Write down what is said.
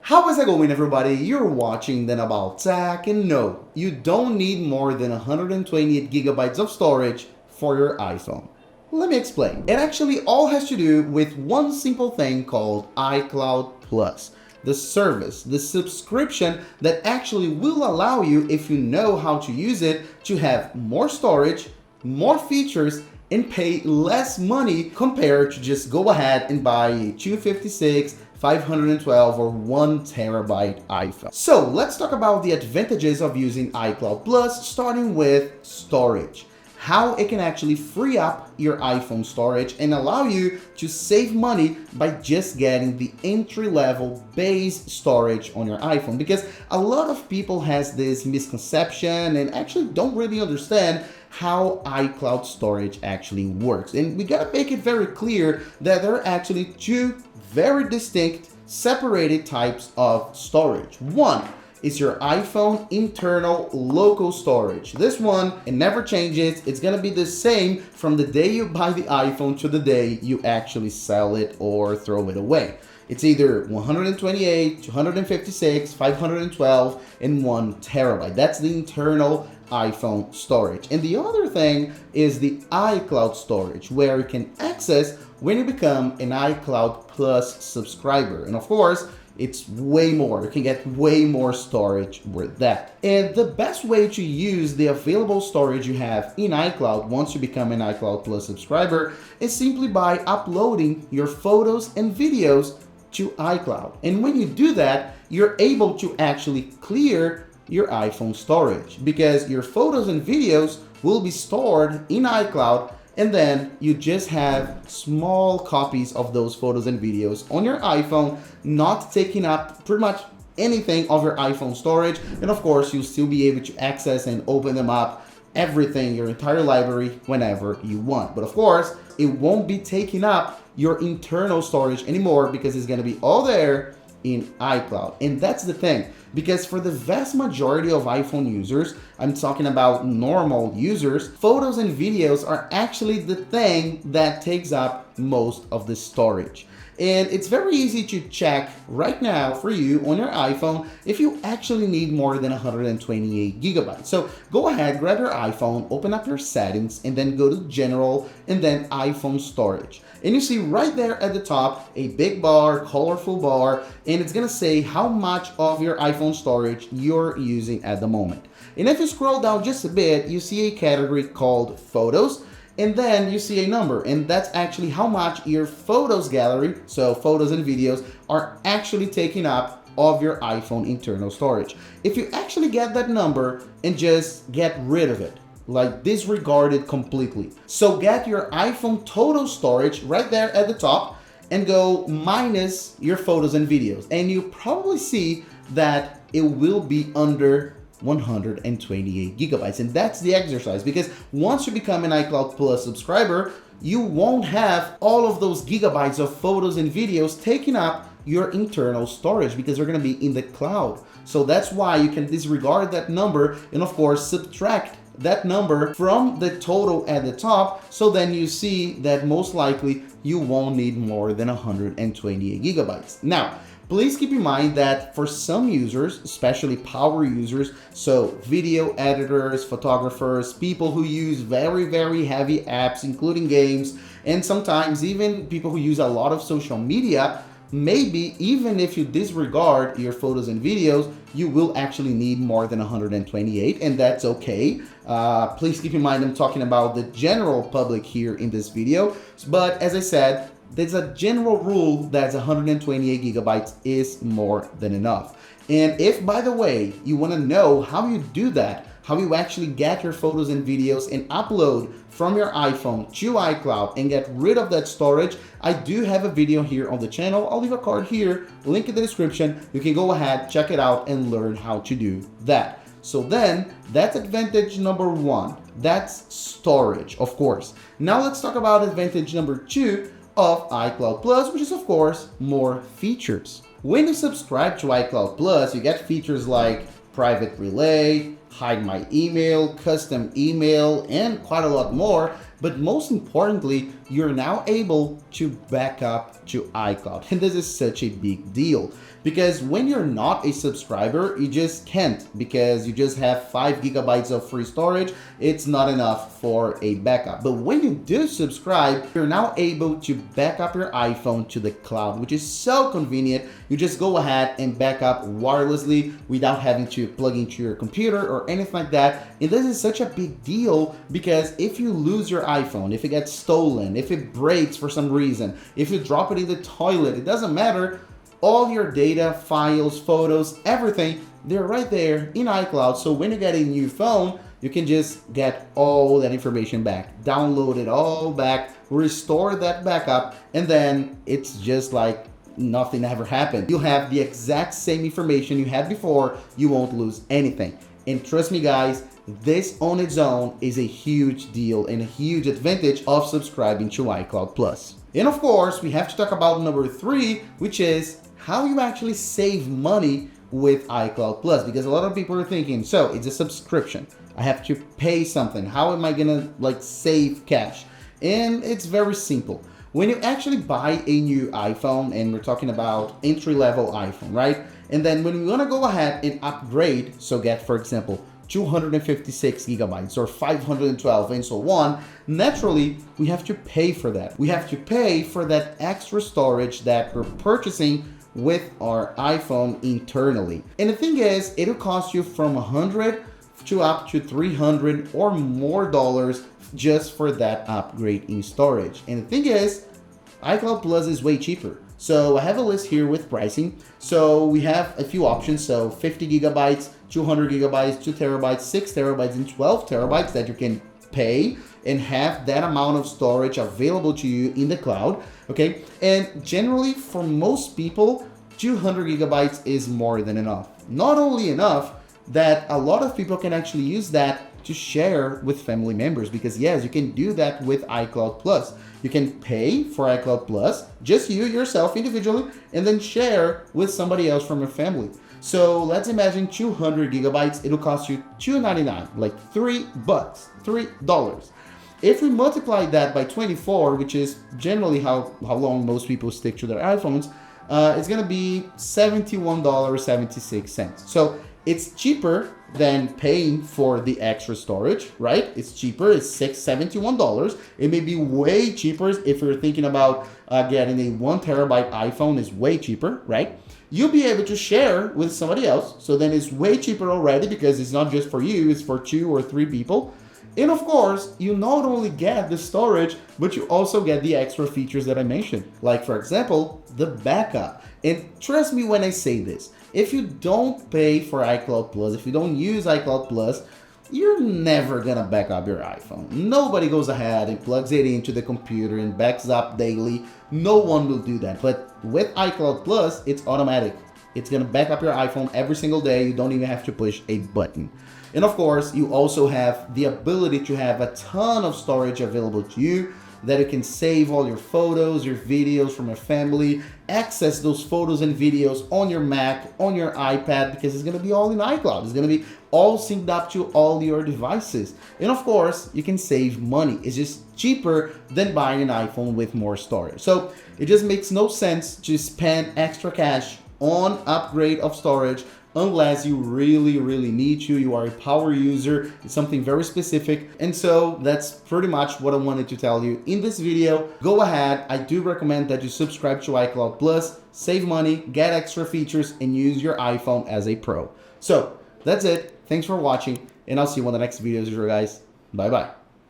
How is it going, everybody? You're watching Then About Tech, and no, you don't need more than 128 gigabytes of storage for your iPhone. Let me explain. It actually all has to do with one simple thing called iCloud Plus. The service, the subscription that actually will allow you, if you know how to use it, to have more storage, more features, and pay less money compared to just go ahead and buy a 256, 512 or 1 terabyte iPhone. So let's talk about the advantages of using iCloud Plus, starting with storage. How it can actually free up your iPhone storage and allow you to save money by just getting the entry-level base storage on your iPhone, because a lot of people has this misconception and actually don't really understand how iCloud storage actually works. And we gotta make it very clear that there are actually two very distinct, separated types of storage. One is your iPhone internal local storage. This one, it never changes. It's gonna be the same from the day you buy the iPhone to the day you actually sell it or throw it away. It's either 128, 256, 512, and 1 terabyte. That's the internal iPhone storage. And the other thing is the iCloud storage, where you can access when you become an iCloud Plus subscriber. And of course, it's way more. You can get way more storage with that. And the best way to use the available storage you have in iCloud once you become an iCloud Plus subscriber is simply by uploading your photos and videos to iCloud. And when you do that, you're able to actually clear your iPhone storage, because your photos and videos will be stored in iCloud, and then you just have small copies of those photos and videos on your iPhone, not taking up pretty much anything of your iPhone storage. And of course, you'll still be able to access and open them up, everything, your entire library, whenever you want. But of course, it won't be taking up your internal storage anymore, because it's gonna be all there in iCloud. And that's the thing, because for the vast majority of iPhone users, I'm talking about normal users, photos and videos are actually the thing that takes up most of the storage. And it's very easy to check right now for you on your iPhone if you actually need more than 128 gigabytes. So go ahead, grab your iPhone, open up your settings, and then go to General, and then iPhone Storage. And you see right there at the top, a big bar, colorful bar, and it's gonna say how much of your iPhone storage you're using at the moment. And if you scroll down just a bit, you see a category called Photos, and then you see a number, and that's actually how much your photos gallery, so photos and videos, are actually taking up of your iPhone internal storage. If you actually get that number and just get rid of it, like disregard it completely. So get your iPhone total storage right there at the top and go minus your photos and videos. And you probably see that it will be under 128 gigabytes. And that's the exercise, because once you become an iCloud Plus subscriber, you won't have all of those gigabytes of photos and videos taking up your internal storage, because they're gonna be in the cloud. So that's why you can disregard that number and of course subtract that number from the total at the top, so then you see that most likely you won't need more than 128 gigabytes. Now, please keep in mind that for some users, especially power users, so video editors, photographers, people who use very, very heavy apps, including games, and sometimes even people who use a lot of social media, maybe even if you disregard your photos and videos, you will actually need more than 128, and that's okay. Please keep in mind I'm talking about the general public here in this video, but as I said, there's a general rule that 128 gigabytes is more than enough. And if, by the way, you want to know how you do that, how you actually get your photos and videos and upload from your iPhone to iCloud and get rid of that storage, I do have a video here on the channel. I'll leave a card here, link in the description. You can go ahead, check it out, and learn how to do that. So then, that's advantage number one. That's storage, of course. Now let's talk about advantage number two of iCloud Plus, which is of course more features. When you subscribe to iCloud Plus, you get features like private relay, hide my email, custom email, and quite a lot more. But most importantly, you're now able to back up to iCloud. And this is such a big deal because when you're not a subscriber, you just can't, because you just have 5 gigabytes of free storage. It's not enough for a backup. But when you do subscribe, you're now able to back up your iPhone to the cloud, which is so convenient. You just go ahead and back up wirelessly without having to plug into your computer or anything like that. And this is such a big deal because if you lose your iPhone, if it gets stolen, if it breaks for some reason, if you drop it in the toilet, it doesn't matter. All your data, files, photos, everything, they're right there in iCloud. So when you get a new phone, you can just get all that information back, download it all back, restore that backup, and then it's just like nothing ever happened. You'll have the exact same information you had before. You won't lose anything. And trust me, guys, this on its own is a huge deal and a huge advantage of subscribing to iCloud Plus. And of course, we have to talk about number 3, which is how you actually save money with iCloud Plus, because a lot of people are thinking, so it's a subscription, I have to pay something, how am I gonna save cash? And it's very simple. When you actually buy a new iPhone, and we're talking about entry-level iPhone, right? And then when we want to go ahead and upgrade, so get, for example, 256 gigabytes or 512 and so on, naturally, we have to pay for that. We have to pay for that extra storage that we're purchasing with our iPhone internally. And the thing is, it'll cost you from $100 to up to $300 or more dollars just for that upgrade in storage. And the thing is, iCloud Plus is way cheaper. So I have a list here with pricing. So we have a few options. So 50 gigabytes, 200 gigabytes, 2 terabytes, 6 terabytes, and 12 terabytes that you can pay and have that amount of storage available to you in the cloud. Okay. And generally for most people, 200 gigabytes is more than enough. Not only enough that a lot of people can actually use that to share with family members, because yes, you can do that with iCloud Plus. You can pay for iCloud Plus, just you yourself individually, and then share with somebody else from your family. So let's imagine 200 gigabytes, it'll cost you $2.99, like $3, $3. If we multiply that by 24, which is generally how long most people stick to their iPhones, it's gonna be $71.76. So it's cheaper than paying for the extra storage, right? It's cheaper, it's $71. It may be way cheaper if you're thinking about getting a 1 terabyte iPhone, is way cheaper, right? You'll be able to share with somebody else. So then it's way cheaper already because it's not just for you, it's for 2 or 3 people. And of course, you not only get the storage, but you also get the extra features that I mentioned. Like for example, the backup. And trust me when I say this, if you don't pay for iCloud Plus, if you don't use iCloud Plus, you're never gonna back up your iPhone. Nobody goes ahead and plugs it into the computer and backs up daily. No one will do that. But with iCloud Plus, it's automatic. It's gonna back up your iPhone every single day. You don't even have to push a button. And of course, you also have the ability to have a ton of storage available to you, that you can save all your photos, your videos from your family, access those photos and videos on your Mac, on your iPad, because it's going to be all in iCloud. It's going to be all synced up to all your devices. And of course, you can save money. It's just cheaper than buying an iPhone with more storage. So it just makes no sense to spend extra cash on upgrade of storage unless you really need to. You are a power user. It's something very specific. And so that's pretty much what I wanted to tell you in this video. Go ahead. I do recommend that you subscribe to iCloud Plus, save money, get extra features, and use your iPhone as a pro. So that's it. Thanks for watching, and I'll see you on the next videos, guys. Bye-bye.